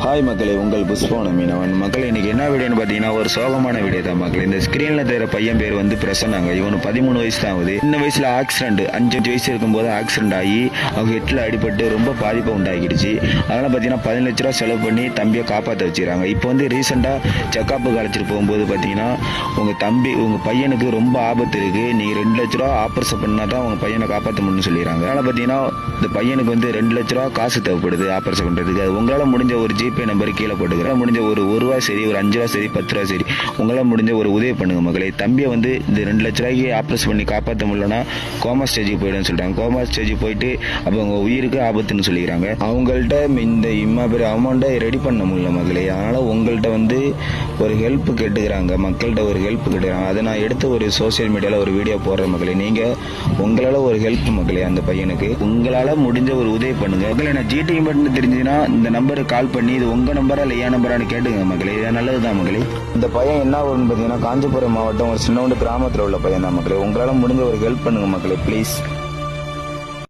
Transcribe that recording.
Hi மக்களே, உங்கள் புஷ்பவன மீனவன். மக்கள் இன்னைக்கு என்ன வீடியோன்னு பார்த்தீங்கன்னா ஒரு சோகமான வீடியோ தான் மக்கள். இந்த ஸ்க்ரீனில் தெரிகிற பையன் பேர் வந்து பிரசன்னாங்க. இவனு 13 வயசு தான் ஆகுது. இந்த வயசில் ஆக்சிடென்ட் 5 வயசு இருக்கும்போது ஆக்சிடென்ட் ஆகி அவங்க ஹெட்டில் அடிபட்டு ரொம்ப பாதிப்பை உண்டாக்கிடுச்சு. அதனால் பார்த்தீங்கன்னா 10 லட்ச ரூபா செலவு பண்ணி தம்பியை காப்பாற்ற வச்சுக்கிறாங்க. இப்போ வந்து ரீசெண்டாக செக்கப்புக்கு அழைச்சிட்டு போகும்போது பார்த்தீங்கன்னா உங்கள் பையனுக்கு ரொம்ப ஆபத்து இருக்குது, நீங்கள் 2 லட்ச ரூபா ஆப்ரேஷன் பண்ணால் தான் உங்கள் பையனை காப்பாற்ற முடியும்னு சொல்லிடுறாங்க. அதனால் பார்த்தீங்கன்னா இந்த பையனுக்கு வந்து 2 லட்ச ரூபா காசு தேவைப்படுது ஆப்ரேஷன் பண்ணுறதுக்கு. அது உங்களால் முடிஞ்ச ஒரு ஜிபே நம்பர் கீழே போட்டுக்கிறேன். முடிஞ்ச ஒரு ரூபா சரி, ஒரு 5 ரூபா சரி, 10 ரூபா சரி, உங்களால் முடிஞ்ச ஒரு உதவி பண்ணுங்க மக்களே. தம்பியை வந்து இந்த 2 லட்ச ரூபாய்க்கு ஆப்ரேஷன் பண்ணி காப்பாற்ற முடியலன்னா கோமா ஸ்டேஜுக்கு போயிடுன்னு சொல்லிட்டாங்க. கோமா ஸ்டேஜுக்கு போயிட்டு அப்போ அவங்க உயிருக்கு ஆபத்துன்னு சொல்லிக்கிறாங்க. அவங்கள்ட்ட இந்த இம்மா பெரிய அமௌண்ட்டை ரெடி பண்ண முடியல மக்களே. அதனால் உங்கள்கிட்ட வந்து ஒரு ஹெல்ப் கேட்டுக்கிறாங்க, மக்கள்கிட்ட ஒரு ஹெல்ப் கேட்டுக்கிறாங்க. அதை நான் எடுத்து ஒரு சோசியல் மீடியாவில் ஒரு வீடியோ போடுறேன் மக்களே. நீங்கள் உங்களால் ஒரு ஹெல்ப் மக்களே, அந்த பையனுக்கு உங்களால் முடிஞ்ச ஒரு உதவி பண்ணுங்க மக்களே. நான் ஜிடி மட்டும் தெரிஞ்சுன்னா இந்த நம்பருக்கு கால் பண்ணி இது உங்க நம்பரா இல்லை ஏன் நம்பரான்னு கேட்டுங்க மக்களே. இது நல்லதுதான் மக்களே. இந்த பையன் என்ன வரும்னு பார்த்தீங்கன்னா காஞ்சிபுரம் மாவட்டம் ஒரு சின்ன கிராமத்தில் உள்ள பையன் தான் மக்களே. உங்களால் முடிஞ்ச ஒரு ஹெல்ப் பண்ணுங்க மக்களே ப்ளீஸ்.